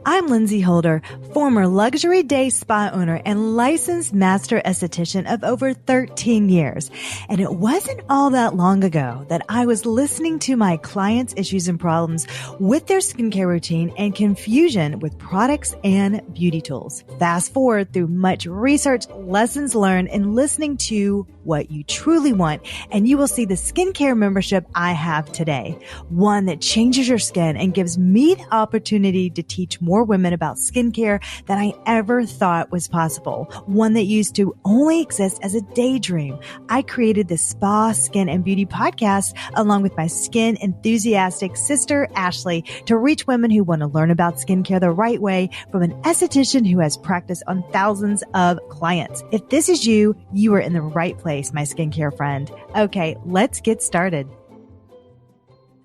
I'm Lindsey Holder, former luxury day spa owner and licensed master esthetician of over 13 years. And it wasn't all that long ago that I was listening to my clients' issues and problems with their skincare routine and confusion with products and beauty tools. Fast forward through much research, lessons learned, and listening to what you truly want, and you will see the skincare membership I have today. One that changes your skin and gives me the opportunity to teach more women about skincare than I ever thought was possible. One that used to only exist as a daydream. I created the Spa, Skin, and Beauty podcast along with my skin enthusiastic sister, Ashley, to reach women who want to learn about skincare the right way from an esthetician who has practiced on thousands of clients. If this is you, you are in the right place, my skincare friend. Okay, let's get started.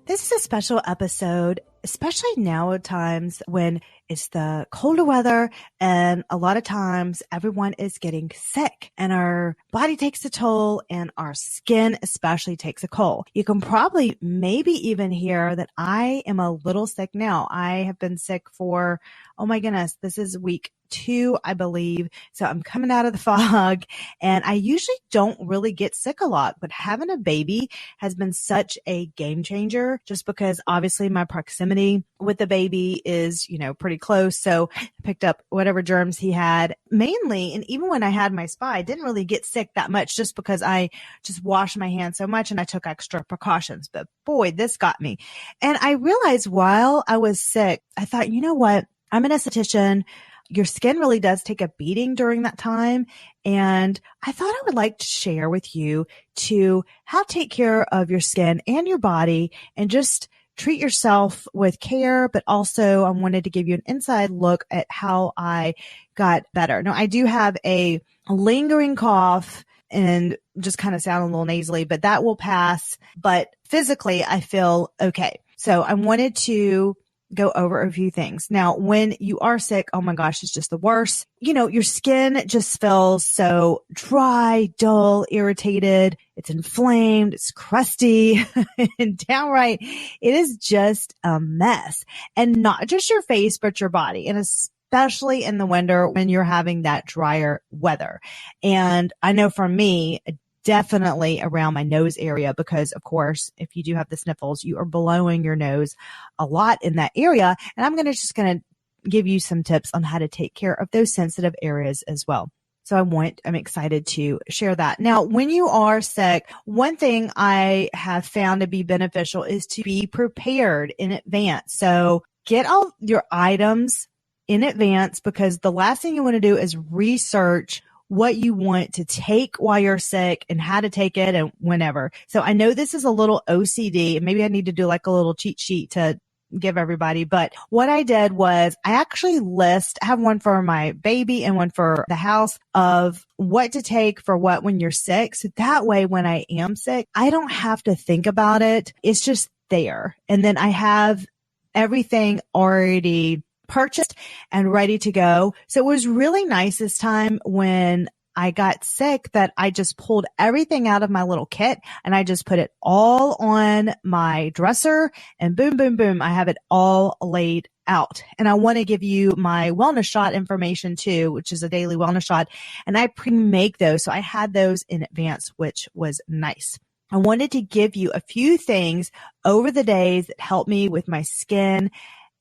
This is a special episode, especially now at times when it's the colder weather and a lot of times everyone is getting sick and our body takes a toll and our skin especially takes a toll. You can probably maybe even hear that I am a little sick now. I have been sick for, oh my goodness, this is week 2, I believe. So I'm coming out of the fog and I usually don't really get sick a lot, but having a baby has been such a game changer just because obviously my proximity with the baby is, pretty close. So I picked up whatever germs he had mainly. And even when I had my spa, I didn't really get sick that much just because I just washed my hands so much and I took extra precautions. But boy, this got me. And I realized while I was sick, I thought, you know what? I'm an esthetician. Your skin really does take a beating during that time. And I thought I would like to share with you to how to take care of your skin and your body and just treat yourself with care, but also I wanted to give you an inside look at how I got better. Now, I do have a lingering cough and just kind of sound a little nasally, but that will pass. But physically, I feel okay. So I wanted to go over a few things. Now, when you are sick, oh my gosh, it's just the worst. Your skin just feels so dry, dull, irritated. It's inflamed. It's crusty and downright. It is just a mess. And not just your face, but your body. And especially in the winter when you're having that drier weather. And I know for me, definitely around my nose area, because of course, if you do have the sniffles, you are blowing your nose a lot in that area. And I'm just going to give you some tips on how to take care of those sensitive areas as well. So I'm excited to share that. Now, when you are sick, one thing I have found to be beneficial is to be prepared in advance. So get all your items in advance, because the last thing you want to do is research what you want to take while you're sick and how to take it and whenever. So I know this is a little OCD and maybe I need to do like a little cheat sheet to give everybody. But what I did was I actually I have one for my baby and one for the house of what to take for what when you're sick. So that way, when I am sick, I don't have to think about it. It's just there. And then I have everything already purchased and ready to go. So it was really nice this time when I got sick that I just pulled everything out of my little kit and I just put it all on my dresser and boom, boom, boom. I have it all laid out. And I want to give you my wellness shot information too, which is a daily wellness shot. And I pre-make those. So I had those in advance, which was nice. I wanted to give you a few things over the days that helped me with my skin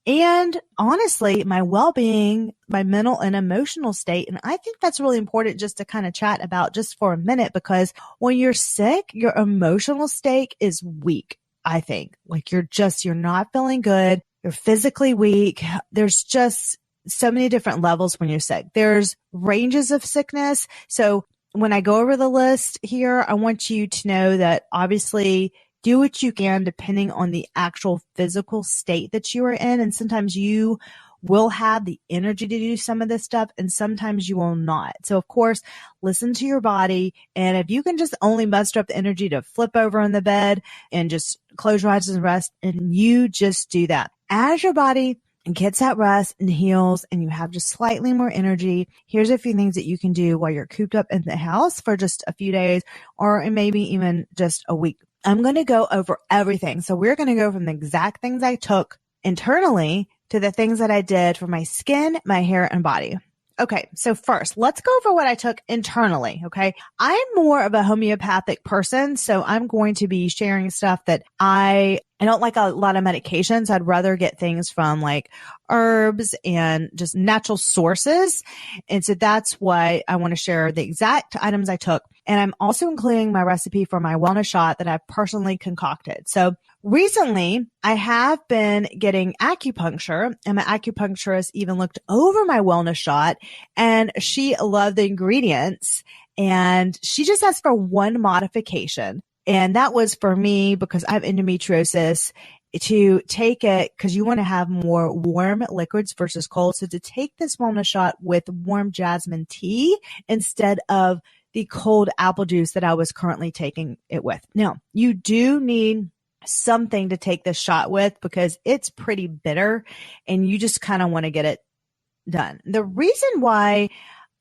and honestly, my well-being, my mental and emotional state. And I think that's really important just to kind of chat about just for a minute, because when you're sick, your emotional state is weak. I think like you're not feeling good. You're physically weak. There's just so many different levels when you're sick. There's ranges of sickness. So when I go over the list here, I want you to know that obviously do what you can depending on the actual physical state that you are in. And sometimes you will have the energy to do some of this stuff and sometimes you will not. So of course, listen to your body. And if you can just only muster up the energy to flip over in the bed and just close your eyes and rest, and you just do that. As your body gets that rest and heals, and you have just slightly more energy. Here's a few things that you can do while you're cooped up in the house for just a few days, or maybe even just a week. I'm going to go over everything. So we're going to go from the exact things I took internally to the things that I did for my skin, my hair, and body. Okay, so first, let's go over what I took internally, okay? I'm more of a homeopathic person, so I'm going to be sharing stuff that I don't like a lot of medications. I'd rather get things from like herbs and just natural sources. And so that's why I want to share the exact items I took. And I'm also including my recipe for my wellness shot that I've personally concocted. So recently, I have been getting acupuncture, and my acupuncturist even looked over my wellness shot, and she loved the ingredients, and she just asked for one modification. And that was for me because I have endometriosis, to take it because you want to have more warm liquids versus cold. So to take this wellness shot with warm jasmine tea instead of the cold apple juice that I was currently taking it with. Now, you do need something to take this shot with because it's pretty bitter and you just kind of want to get it done. The reason why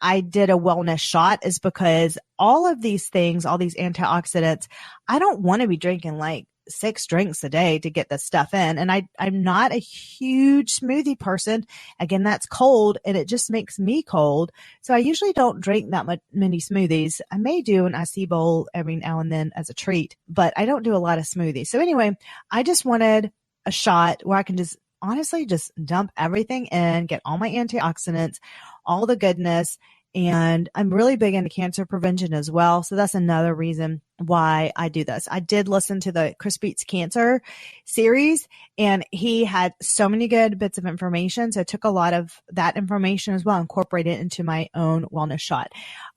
I did a wellness shot is because all of these things, all these antioxidants, I don't want to be drinking like 6 drinks a day to get this stuff in. And I'm not a huge smoothie person. Again, that's cold and it just makes me cold. So I usually don't drink that many smoothies. I may do an icy bowl every now and then as a treat, but I don't do a lot of smoothies. So anyway, I just wanted a shot where I can just honestly just dump everything in, get all my antioxidants, all the goodness. And I'm really big into cancer prevention as well. So that's another reason why I do this. I did listen to the Chris Beats Cancer series, and he had so many good bits of information. So I took a lot of that information as well, incorporated it into my own wellness shot.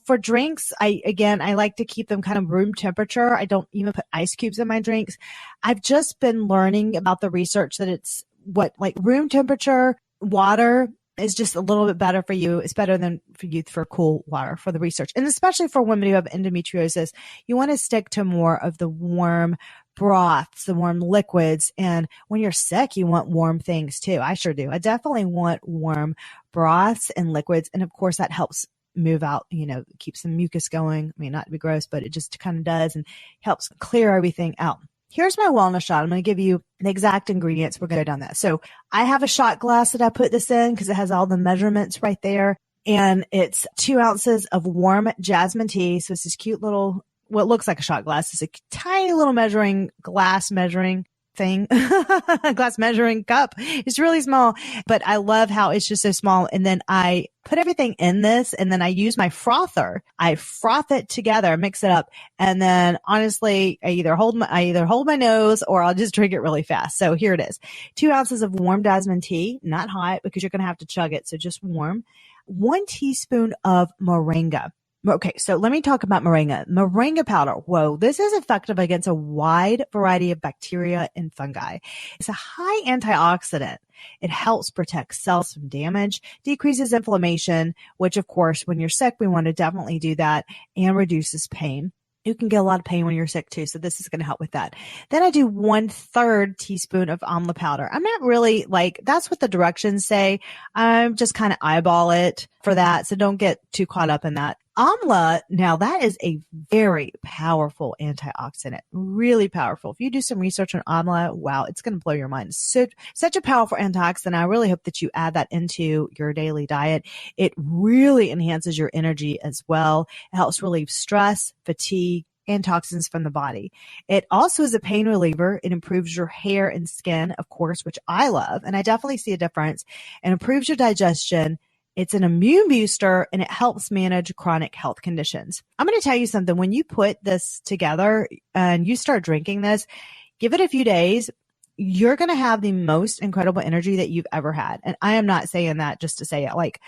For drinks, I like to keep them kind of room temperature. I don't even put ice cubes in my drinks. I've just been learning about the research that it's like room temperature water is just a little bit better for you. It's better than for you for cool water for the research. And especially for women who have endometriosis, you want to stick to more of the warm broths, the warm liquids. And when you're sick, you want warm things too. I sure do. I definitely want warm broths and liquids. And of course that helps move out, keeps some mucus going. I mean, not to be gross, but it just kind of does and helps clear everything out. Here's my wellness shot. I'm going to give you the exact ingredients. We're going to go down that. So I have a shot glass that I put this in because it has all the measurements right there. And it's 2 ounces of warm jasmine tea. So it's this cute little, what looks like a shot glass. It's a tiny little glass measuring thing, glass measuring cup. It's really small, but I love how it's just so small. And then I put everything in this, and then I use my frother. I froth it together, mix it up. And then honestly, I either hold my nose or I'll just drink it really fast. So here it is. 2 ounces of warm jasmine tea, not hot because you're going to have to chug it. So just warm. 1 teaspoon of moringa. Okay, so let me talk about moringa. Moringa powder. Whoa, this is effective against a wide variety of bacteria and fungi. It's a high antioxidant. It helps protect cells from damage, decreases inflammation, which of course, when you're sick, we want to definitely do that, and reduces pain. You can get a lot of pain when you're sick too. So this is going to help with that. Then I do 1/3 teaspoon of amla powder. I'm not really that's what the directions say. I'm just kind of eyeball it for that. So don't get too caught up in that. Amla, now that is a very powerful antioxidant, really powerful. If you do some research on amla, wow, it's going to blow your mind. Such a powerful antioxidant. I really hope that you add that into your daily diet. It really enhances your energy as well. It helps relieve stress, fatigue, and toxins from the body. It also is a pain reliever. It improves your hair and skin, of course, which I love, and I definitely see a difference. It improves your digestion. It's an immune booster, and it helps manage chronic health conditions. I'm going to tell you something. When you put this together and you start drinking this, give it a few days, you're going to have the most incredible energy that you've ever had. And I am not saying that just to say it.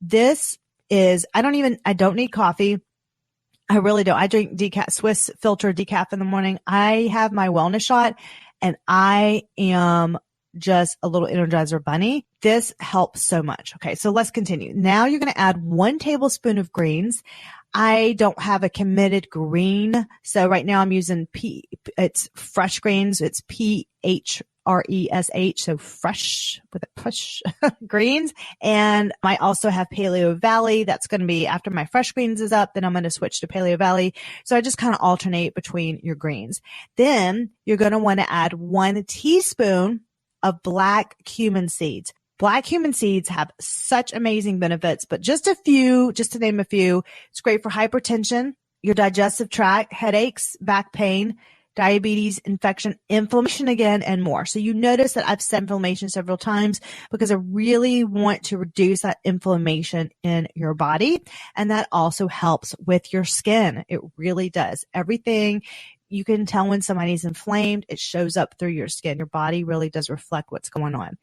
This is, I don't need coffee. I really don't. I drink Swiss filter decaf in the morning. I have my wellness shot, and I am just a little Energizer bunny. This helps so much. Okay, so let's continue. Now you're going to add 1 tablespoon of greens. I don't have a committed green. So right now I'm using it's fresh greens. It's PHRS. fresh, so fresh with a push greens. And I also have Paleo Valley. That's going to be after my fresh greens is up, then I'm going to switch to Paleo Valley. So I just kind of alternate between your greens. Then you're going to want to add 1 teaspoon of black cumin seeds. Black cumin seeds have such amazing benefits, but just to name a few, it's great for hypertension, your digestive tract, headaches, back pain, diabetes, infection, inflammation again, and more. So you notice that I've said inflammation several times because I really want to reduce that inflammation in your body. And that also helps with your skin. It really does. Everything. You can tell when somebody's inflamed. It shows up through your skin. Your body really does reflect what's going on.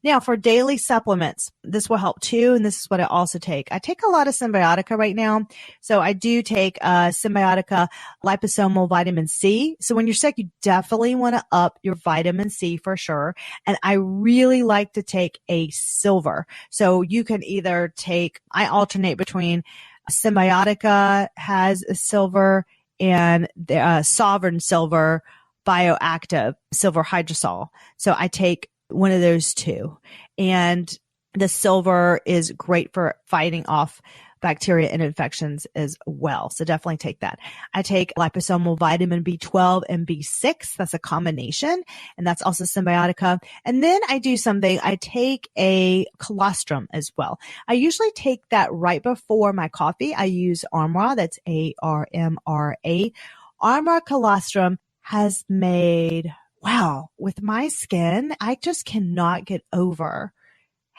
Now, for daily supplements, this will help too. And this is what I also take. I take a lot of Symbiotica right now. So I do take Symbiotica liposomal vitamin C. So when you're sick, you definitely want to up your vitamin C for sure. And I really like to take a silver. So you can either I alternate between Symbiotica has a silver and the Sovereign Silver Bioactive Silver Hydrosol. So I take one of those two. And the silver is great for fighting off bacteria and infections as well. So definitely take that. I take liposomal vitamin B12 and B6. That's a combination. And that's also Symbiotica. And then I take a colostrum as well. I usually take that right before my coffee. I use Armra. That's ARMRA. Armra colostrum has made, with my skin, I just cannot get over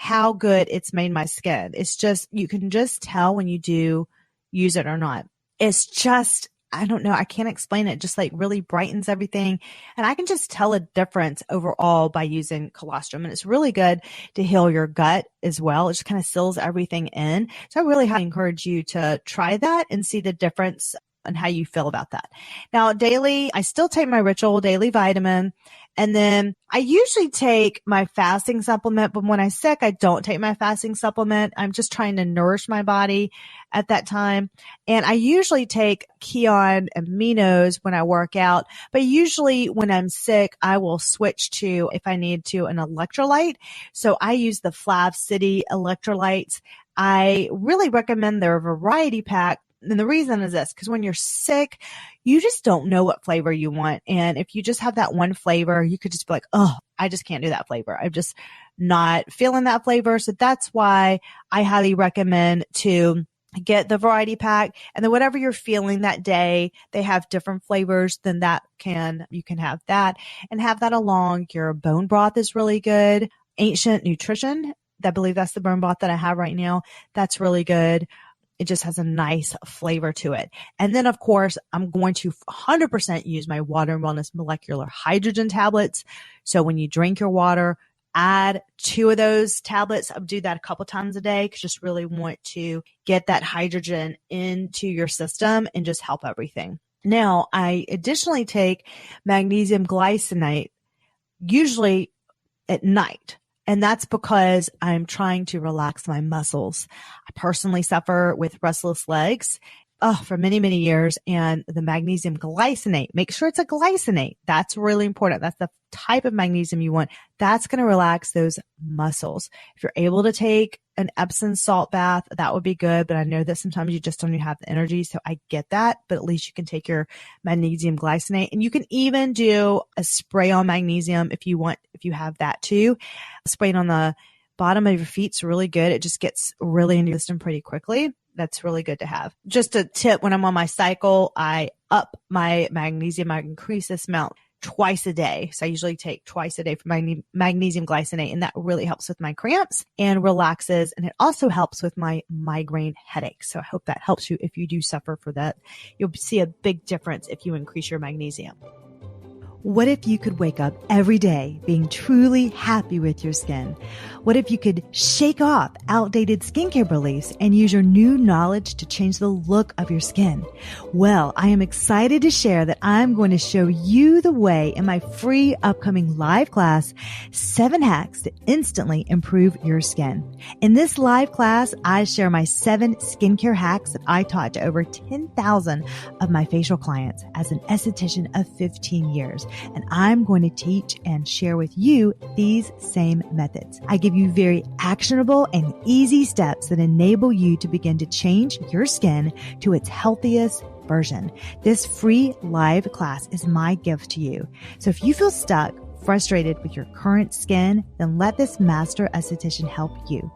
how good it's made my skin. It's just, you can just tell when you do use it or not. It's just, I don't know. I can't explain it. Just like really brightens everything. And I can just tell a difference overall by using colostrum. And it's really good to heal your gut as well. It just kind of seals everything in. So I really highly encourage you to try that and see the difference and how you feel about that. Now, daily, I still take my Ritual Daily Vitamin. And then I usually take my fasting supplement, but when I'm sick, I don't take my fasting supplement. I'm just trying to nourish my body at that time. And I usually take Kion aminos when I work out, but usually when I'm sick, I will switch to, if I need to, an electrolyte. So I use the Flav City electrolytes. I really recommend their variety pack. And the reason is this, because when you're sick, you just don't know what flavor you want. And if you just have that one flavor, you could just be like, oh, I just can't do that flavor. I'm just not feeling that flavor. So that's why I highly recommend to get the variety pack. And then whatever you're feeling that day, they have different flavors, then you can have that and have that along. Your bone broth is really good. Ancient Nutrition, I believe that's the bone broth that I have right now. That's really good. It just has a nice flavor to it. And then, of course, I'm going to 100% use my Water and Wellness Molecular Hydrogen tablets. So when you drink your water, add 2 of those tablets. I'll do that a couple times a day because just really want to get that hydrogen into your system and just help everything. Now, I additionally take magnesium glycinate, usually at night. And that's because I'm trying to relax my muscles. I personally suffer with restless legs for many, many years. And the magnesium glycinate, make sure it's a glycinate. That's really important. That's the type of magnesium you want. That's going to relax those muscles. If you're able to take an Epsom salt bath, that would be good. But I know that sometimes you just don't even have the energy. So I get that. But at least you can take your magnesium glycinate, and you can even do a spray on magnesium if you want, if you have that too. Spraying on the bottom of your feet is really good. It just gets really into your system pretty quickly. That's really good to have. Just a tip, when I'm on my cycle, I up my magnesium. I increase this amount twice a day. So I usually take twice a day for my magnesium glycinate, and that really helps with my cramps and relaxes. And it also helps with my migraine headaches. So I hope that helps you if you do suffer for that. You'll see a big difference if you increase your magnesium. What if you could wake up every day being truly happy with your skin? What if you could shake off outdated skincare beliefs and use your new knowledge to change the look of your skin? Well, I am excited to share that I'm going to show you the way in my free upcoming live class, 7 Hacks to Instantly Improve Your Skin. In this live class, I share my 7 skincare hacks that I taught to over 10,000 of my facial clients as an esthetician of 15 years. and I'm going to teach and share with you these same methods. I give you very actionable and easy steps that enable you to begin to change your skin to its healthiest version. This free live class is my gift to you. So if you feel stuck, frustrated with your current skin, then let this master esthetician help you.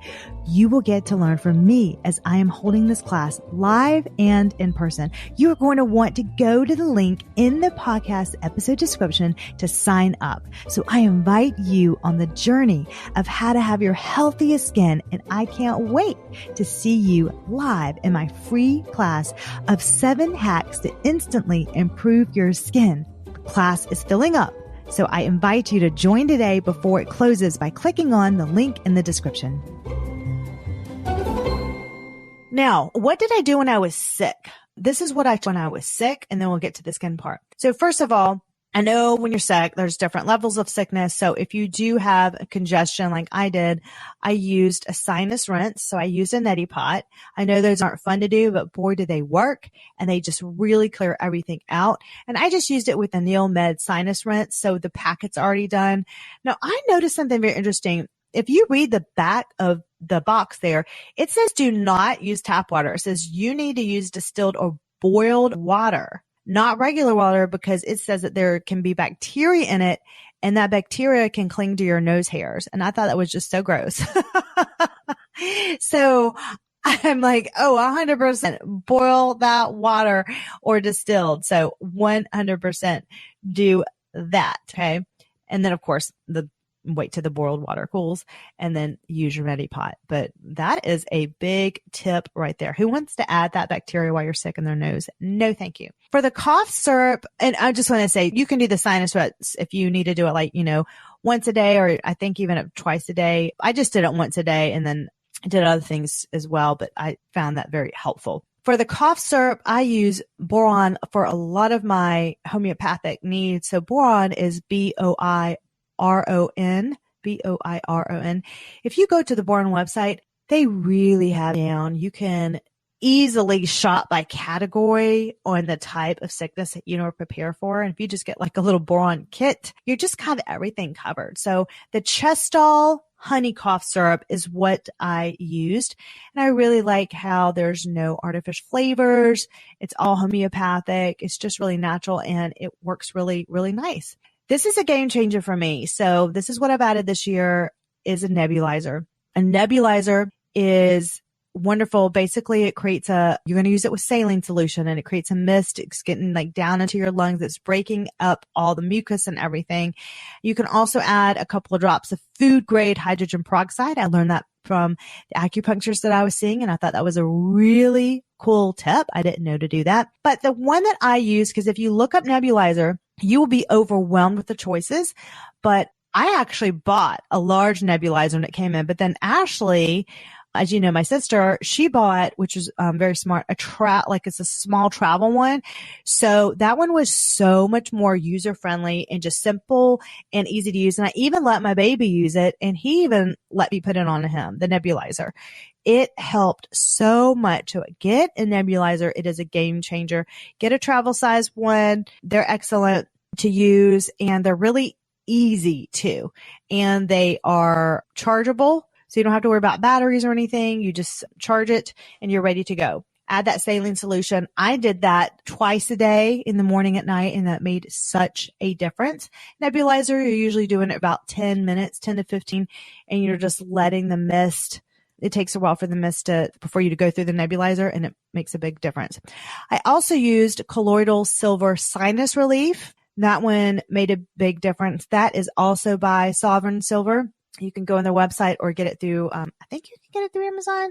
You will get to learn from me as I am holding this class live and in person. You are going to want to go to the link in the podcast episode description to sign up. So I invite you on the journey of how to have your healthiest skin, and I can't wait to see you live in my free class of 7 hacks to instantly improve your skin. The class is filling up, so I invite you to join today before it closes by clicking on the link in the description. Now, what did I do when I was sick? This is what I did when I was sick, and then we'll get to the skin part. So first of all, I know when you're sick, there's different levels of sickness. So if you do have a congestion like I did, I used a sinus rinse. So I used a neti pot. I know those aren't fun to do, but boy, do they work. And they just really clear everything out. And I just used it with a NeilMed sinus rinse. So the packet's already done. Now I noticed something very interesting. If you read the back of the box there, it says do not use tap water. It says you need to use distilled or boiled water, not regular water, because it says that there can be bacteria in it and that bacteria can cling to your nose hairs. And I thought that was just so gross. So I'm like, oh, 100% boil that water or distilled. So 100% do that. Okay. And then of course wait till the boiled water cools and then use your neti pot. But that is a big tip right there. Who wants to add that bacteria while you're sick in their nose? No, thank you. For the cough syrup, and I just want to say you can do the sinus rinse if you need to do it once a day, or I think even twice a day. I just did it once a day and then I did other things as well, but I found that very helpful. For the cough syrup, I use boron for a lot of my homeopathic needs. So boron is Boiron. Boiron. If you go to the Boron website, they really have it down. You can easily shop by category on the type of sickness that you prepare for. And if you just get like a little boron kit, you're just kind of everything covered. So the Chestol honey cough syrup is what I used. And I really like how there's no artificial flavors. It's all homeopathic. It's just really natural and it works really, really nice. This is a game changer for me. So this is what I've added this year is a nebulizer. A nebulizer is wonderful. Basically, it creates you're going to use it with saline solution and it creates a mist. It's getting like down into your lungs. It's breaking up all the mucus and everything. You can also add a couple of drops of food grade hydrogen peroxide. I learned that from the acupuncturist that I was seeing, and I thought that was a really cool tip. I didn't know to do that. But the one that I use, because if you look up nebulizer, you will be overwhelmed with the choices. But I actually bought a large nebulizer when it came in. But then Ashley, as you know, my sister, she bought, which is very smart, it's a small travel one. So that one was so much more user friendly and just simple and easy to use. And I even let my baby use it, and he even let me put it on him, the nebulizer. It helped so much. So get a nebulizer. It is a game changer. Get a travel size one. They're excellent to use and they're really easy too. And they are chargeable. So you don't have to worry about batteries or anything. You just charge it and you're ready to go. Add that saline solution. I did that twice a day in the morning at night, and that made such a difference. Nebulizer, you're usually doing it about 10 minutes, 10 to 15, and you're just letting the mist. It takes a while for the mist before you to go through the nebulizer, and it makes a big difference. I also used colloidal silver sinus relief. That one made a big difference. That is also by Sovereign Silver. You can go on their website or get it through, I think you can get it through Amazon.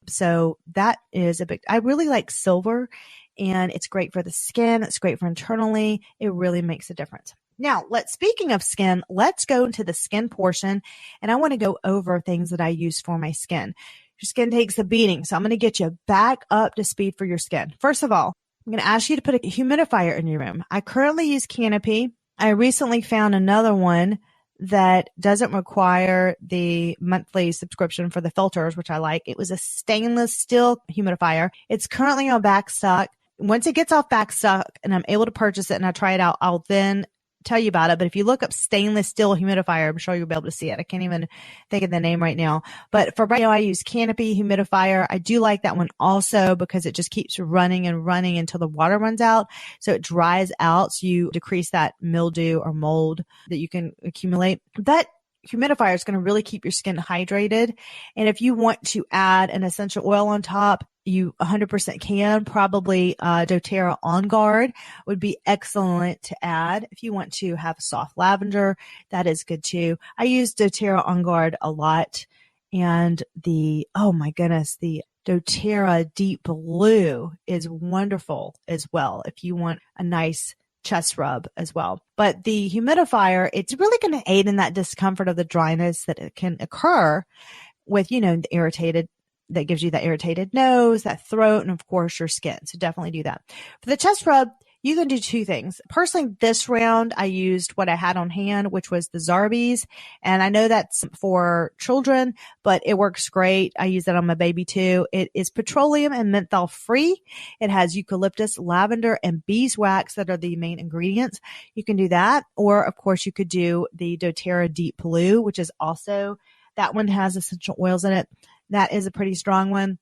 So that is I really like silver, and it's great for the skin. It's great for internally. It really makes a difference. Now, speaking of skin, let's go into the skin portion, and I want to go over things that I use for my skin. Your skin takes a beating, so I'm going to get you back up to speed for your skin. First of all, I'm going to ask you to put a humidifier in your room. I currently use Canopy. I recently found another one that doesn't require the monthly subscription for the filters, which I like. It was a stainless steel humidifier. It's currently on back stock. Once it gets off back stock and I'm able to purchase it and I try it out, I'll then tell you about it, but if you look up stainless steel humidifier, I'm sure you'll be able to see it. I can't even think of the name right now. But for right now, I use Canopy humidifier. I do like that one also because it just keeps running and running until the water runs out. So it dries out. So you decrease that mildew or mold that you can accumulate. That humidifier is going to really keep your skin hydrated. And if you want to add an essential oil on top, you 100% can. Probably doTERRA On Guard would be excellent to add. If you want to have soft lavender, that is good too. I use doTERRA On Guard a lot. And oh my goodness, the doTERRA Deep Blue is wonderful as well if you want a nice chest rub as well. But the humidifier, it's really going to aid in that discomfort of the dryness that it can occur with, the irritated, that gives you that irritated nose, that throat, and of course your skin. So definitely do that. For the chest rub, you can do two things. Personally, this round, I used what I had on hand, which was the Zarbee's. And I know that's for children, but it works great. I use that on my baby too. It is petroleum and menthol free. It has eucalyptus, lavender, and beeswax that are the main ingredients. You can do that. Or of course, you could do the doTERRA Deep Blue, which is also, that one has essential oils in it. That is a pretty strong one.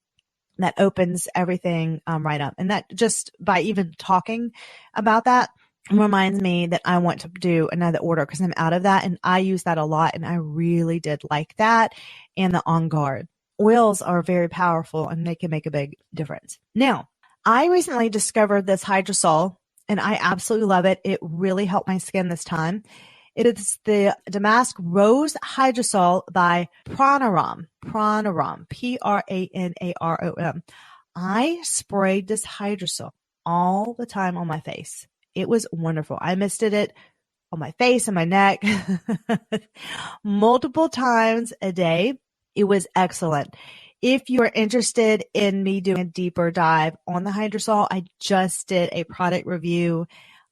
That opens everything right up. And that just by even talking about that reminds me that I want to do another order because I'm out of that. And I use that a lot. And I really did like that. And the On Guard oils are very powerful and they can make a big difference. Now, I recently discovered this hydrosol and I absolutely love it. It really helped my skin this time. It is the Damask Rose Hydrosol by Pranarom. Pranarom, Pranarom. I sprayed this hydrosol all the time on my face. It was wonderful. I misted it on my face and my neck multiple times a day. It was excellent. If you are interested in me doing a deeper dive on the hydrosol, I just did a product review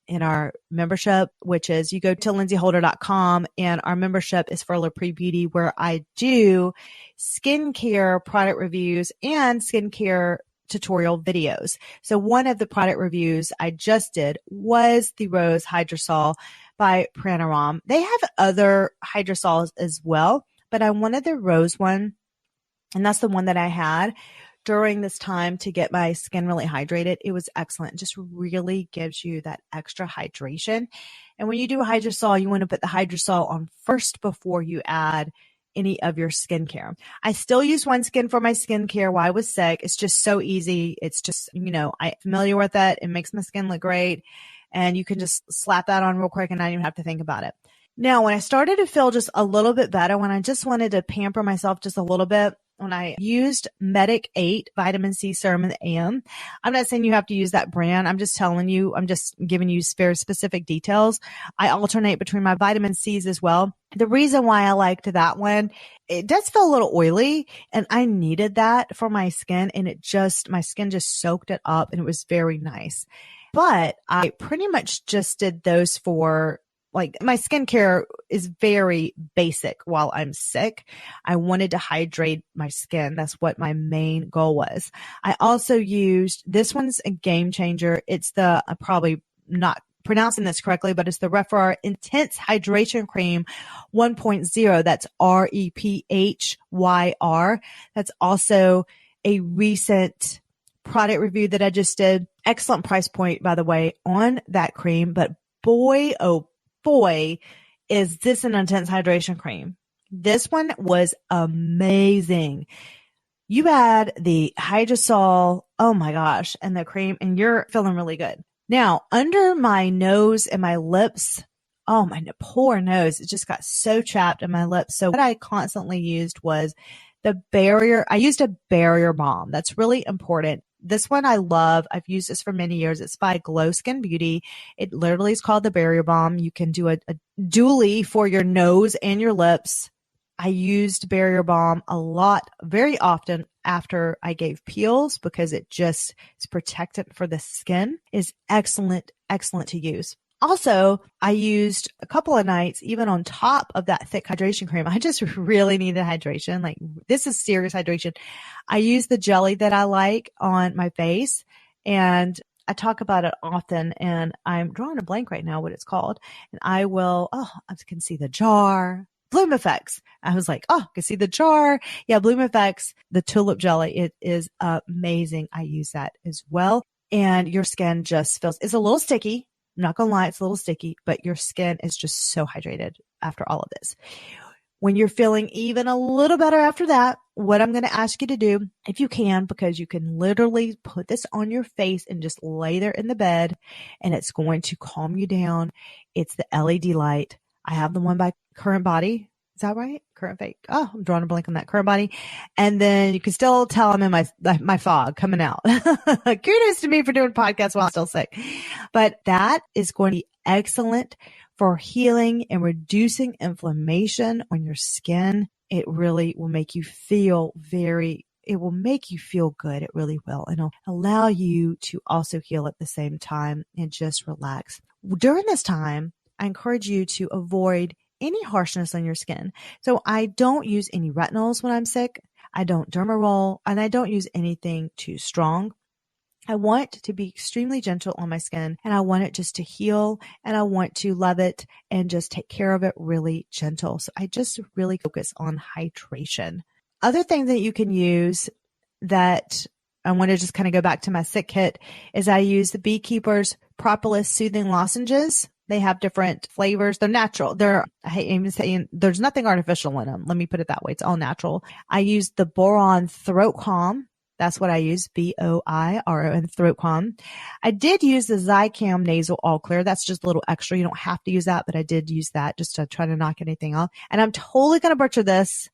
in our membership, which is you go to lindseyholder.com and our membership is for LaPree Beauty, where I do skincare product reviews and skincare tutorial videos. So one of the product reviews I just did was the Rose Hydrosol by Pranarom. They have other hydrosols as well, but I wanted the Rose one, and that's the one that I had during this time to get my skin really hydrated. It was excellent. It just really gives you that extra hydration. And when you do a hydrosol, you want to put the hydrosol on first before you add any of your skincare. I still use OneSkin for my skincare while I was sick. It's just so easy. It's just, I'm familiar with it. It makes my skin look great. And you can just slap that on real quick and not even have to think about it. Now, when I started to feel just a little bit better, when I just wanted to pamper myself just a little bit, when I used Medic 8 vitamin C serum in the AM, I'm not saying you have to use that brand. I'm just telling you, I'm just giving you very specific details. I alternate between my vitamin C's as well. The reason why I liked that one, it does feel a little oily and I needed that for my skin, and my skin just soaked it up and it was very nice. But I pretty much just did those for my skincare is very basic while I'm sick. I wanted to hydrate my skin. That's what my main goal was. I also used, this one's a game changer. It's the, I'm probably not pronouncing this correctly, but it's the Rephyr Intense Hydration Cream 1.0. That's REPHYR. That's also a recent product review that I just did. Excellent price point, by the way, on that cream. But boy, oh boy, is this an intense hydration cream. This one was amazing. You add the hydrosol, oh my gosh, and the cream, and you're feeling really good. Now, under my nose and my lips, oh my poor nose, it just got so chapped in my lips. So what I constantly used was I used a barrier balm. That's really important. This one I love. I've used this for many years. It's by Glow Skin Beauty. It literally is called the Barrier Balm. You can do a dually for your nose and your lips. I used Barrier Balm a lot, very often after I gave peels because it just is protectant for the skin. Is excellent, excellent to use. Also, I used a couple of nights, even on top of that thick hydration cream. I just really needed hydration. This is serious hydration. I used the jelly that I like on my face, and I talk about it often, and I'm drawing a blank right now what it's called. And I can see the jar. Bloom Effects. I was like, I can see the jar. Yeah, Bloom Effects, the tulip jelly. It is amazing. I use that as well. And your skin just it's a little sticky. I'm not going to lie, it's a little sticky, but your skin is just so hydrated after all of this. When you're feeling even a little better after that, what I'm going to ask you to do, if you can, because you can literally put this on your face and just lay there in the bed, and it's going to calm you down. It's the LED light. I have the one by Current Body. Is that right? Current Fake. Oh, I'm drawing a blank on that. Current Body. And then you can still tell I'm in my fog coming out. Kudos to me for doing podcasts while I'm still sick. But that is going to be excellent for healing and reducing inflammation on your skin. It really will make you feel it will make you feel good. It really will. And it'll allow you to also heal at the same time and just relax. During this time, I encourage you to avoid any harshness on your skin. So I don't use any retinols when I'm sick. I don't dermaroll, and I don't use anything too strong. I want to be extremely gentle on my skin, and I want it just to heal, and I want to love it and just take care of it really gentle. So I just really focus on hydration. Other things that you can use that I want to just kind of go back to my sick kit is I use the Beekeeper's Propolis Soothing Lozenges. They have different flavors. They're natural. I hate even saying there's nothing artificial in them. Let me put it that way. It's all natural. I use the Boron Throat Calm. That's what I use, BOIRON Throat Calm. I did use the Zicam Nasal All Clear. That's just a little extra. You don't have to use that, but I did use that just to try to knock anything off. And I'm totally going to butcher this,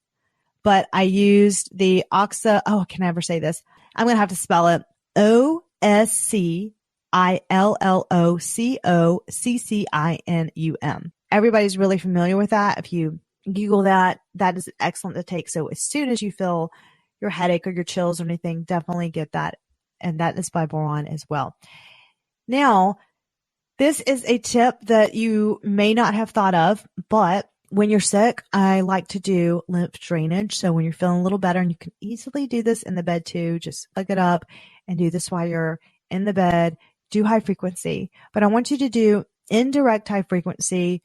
but I used the Oxa. Oh, can I ever say this? I'm going to have to spell it OSCILLOCOCCINUM. Everybody's really familiar with that. If you Google that, that is excellent to take. So as soon as you feel your headache or your chills or anything, definitely get that. And that is by Boron as well. Now, this is a tip that you may not have thought of, but when you're sick, I like to do lymph drainage. So when you're feeling a little better, and you can easily do this in the bed too, just plug it up and do this while you're in the bed. Do high frequency, but I want you to do indirect high frequency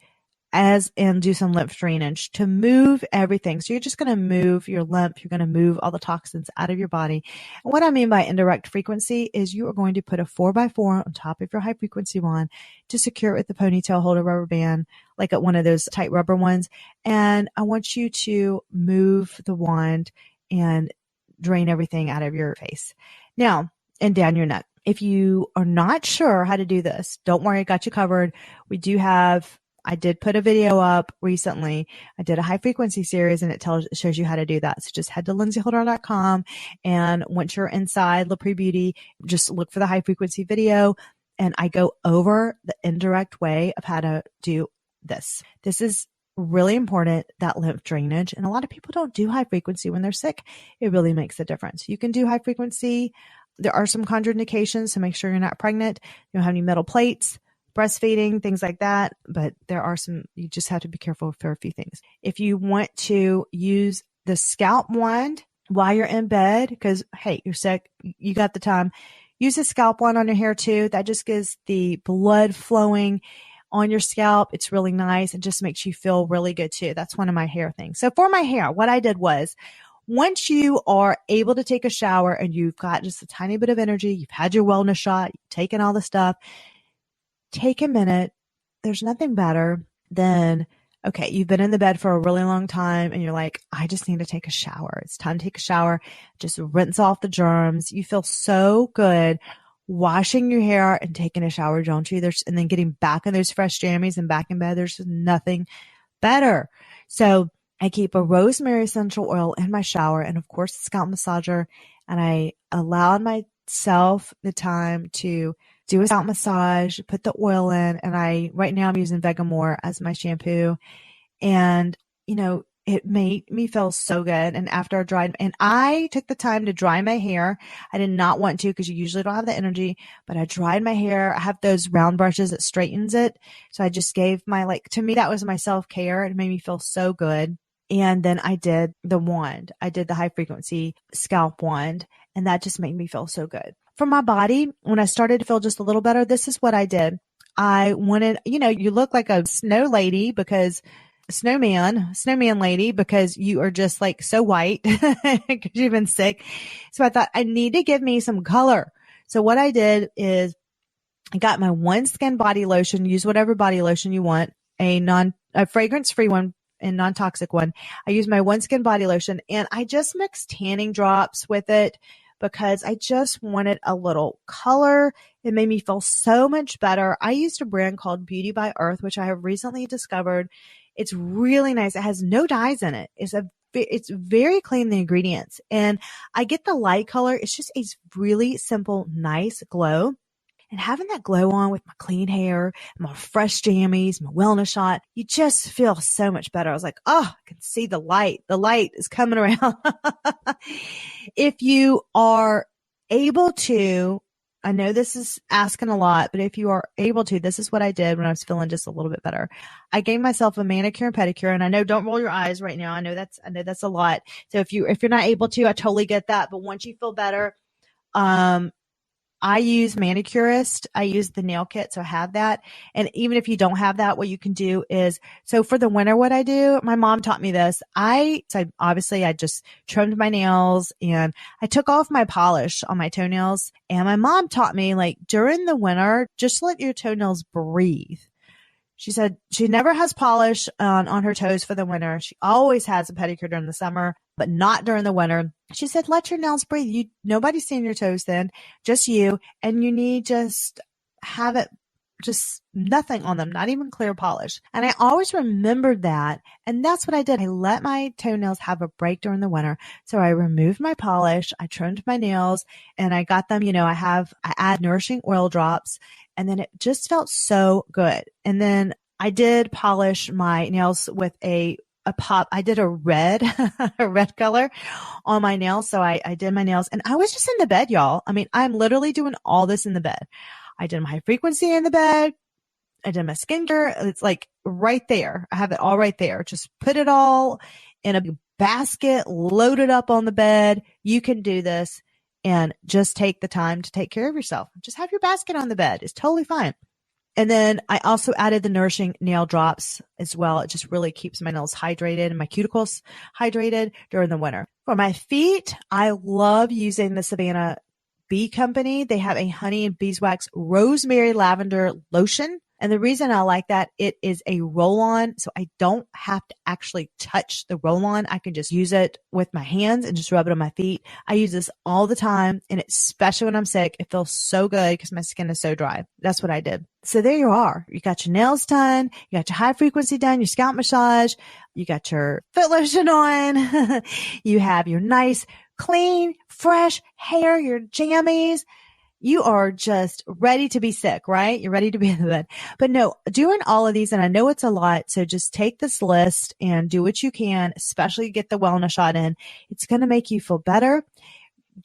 and do some lymph drainage to move everything. So you're just going to move your lymph. You're going to move all the toxins out of your body. And what I mean by indirect frequency is you are going to put a 4x4 on top of your high frequency wand to secure it with the ponytail holder rubber band, like at one of those tight rubber ones. And I want you to move the wand and drain everything out of your face. Now, and down your neck. If you are not sure how to do this, don't worry, I got you covered. I did put a video up recently. I did a high frequency series, and it shows you how to do that. So just head to lindseyholder.com, and once you're inside La Pre Beauty, just look for the high frequency video, and I go over the indirect way of how to do this. This is really important, that lymph drainage. And a lot of people don't do high frequency when they're sick. It really makes a difference. You can do high frequency. There are some contraindications, so make sure you're not pregnant. You don't have any metal plates, breastfeeding, things like that. But you just have to be careful for a few things. If you want to use the scalp wand while you're in bed, because, hey, you're sick, you got the time, use the scalp wand on your hair too. That just gives the blood flowing on your scalp. It's really nice and just makes you feel really good too. That's one of my hair things. So for my hair, what I did was, once you are able to take a shower and you've got just a tiny bit of energy, you've had your wellness shot, you've taken all the stuff, take a minute. There's nothing better than, okay, you've been in the bed for a really long time and you're like, I just need to take a shower. It's time to take a shower. Just rinse off the germs. You feel so good washing your hair and taking a shower, don't you? And then getting back in those fresh jammies and back in bed. There's just nothing better. So I keep a rosemary essential oil in my shower, and of course the scalp massager, and I allowed myself the time to do a scalp massage, put the oil in, and right now I'm using Vegamore as my shampoo, and it made me feel so good. And after I dried, and I took the time to dry my hair. I did not want to, because you usually don't have the energy, but I dried my hair. I have those round brushes that straightens it. So I just gave to me, that was my self-care. It made me feel so good. And then I did the wand. I did the high frequency scalp wand, and that just made me feel so good. For my body, when I started to feel just a little better, this is what I did. I wanted, you look like a snow lady because snowman lady, because you are just like so white because you've been sick. So I thought I need to give me some color. So what I did is I got my One Skin body lotion, use whatever body lotion you want, a fragrance free one and non-toxic one. I use my One Skin body lotion and I just mixed tanning drops with it because I just wanted a little color. It made me feel so much better. I used a brand called Beauty by Earth, which I have recently discovered. It's really nice. It has no dyes in it. It's very clean, the ingredients. And I get the light color. It's just a really simple, nice glow. And having that glow on with my clean hair, my fresh jammies, my wellness shot, you just feel so much better. I was like, oh, I can see the light. The light is coming around. If you are able to, I know this is asking a lot, but if you are able to, this is what I did when I was feeling just a little bit better. I gave myself a manicure and pedicure, and I know, don't roll your eyes right now. I know that's a lot. So if you're not able to, I totally get that. But once you feel better, I use manicurist. I use the nail kit. So I have that. And even if you don't have that, what you can do is, so for the winter, what I do, my mom taught me this. I just trimmed my nails and I took off my polish on my toenails. And my mom taught me, like, during the winter, just let your toenails breathe. She said she never has polish on her toes for the winter. She always has a pedicure during the summer, but not during the winter. She said, let your nails breathe. Nobody's seeing your toes then, just you. And you need just have it, just nothing on them, not even clear polish. And I always remembered that. And that's what I did. I let my toenails have a break during the winter. So I removed my polish, I trimmed my nails, and I got them, I add nourishing oil drops. And then it just felt so good. And then I did polish my nails with a pop. I did a red, a red color on my nails. So I did my nails and I was just in the bed, y'all. I mean, I'm literally doing all this in the bed. I did my high frequency in the bed. I did my skincare. It's like right there. I have it all right there. Just put it all in a basket, load it up on the bed. You can do this. And just take the time to take care of yourself. Just have your basket on the bed. It's totally fine. And then I also added the nourishing nail drops as well. It just really keeps my nails hydrated and my cuticles hydrated during the winter. For my feet, I love using the Savannah Bee Company. They have a honey and beeswax rosemary lavender lotion. And the reason I like that, it is a roll-on, so I don't have to actually touch the roll-on. I can just use it with my hands and just rub it on my feet. I use this all the time, and especially when I'm sick, it feels so good because my skin is so dry. That's what I did. So there you are. You got your nails done. You got your high frequency done, your scalp massage. You got your foot lotion on. You have your nice, clean, fresh hair, your jammies. You are just ready to be sick, right? You're ready to be in the bed. But no, doing all of these, and I know it's a lot, so just take this list and do what you can, especially get the wellness shot in. It's going to make you feel better.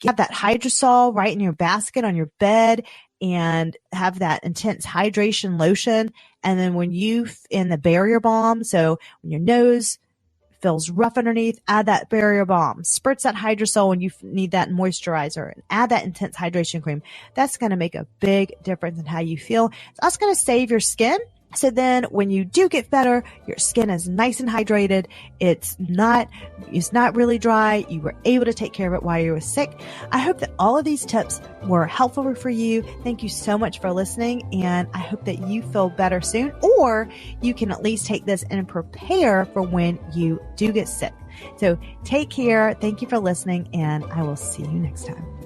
Have that hydrosol right in your basket on your bed and have that intense hydration lotion. And then in the barrier balm, so when your nose feels rough underneath, add that barrier balm. Spritz that hydrosol when you need that moisturizer, and add that intense hydration cream. That's going to make a big difference in how you feel. It's also going to save your skin. So then when you do get better, your skin is nice and hydrated. It's not really dry. You were able to take care of it while you were sick. I hope that all of these tips were helpful for you. Thank you so much for listening. And I hope that you feel better soon, or you can at least take this and prepare for when you do get sick. So take care. Thank you for listening, and I will see you next time.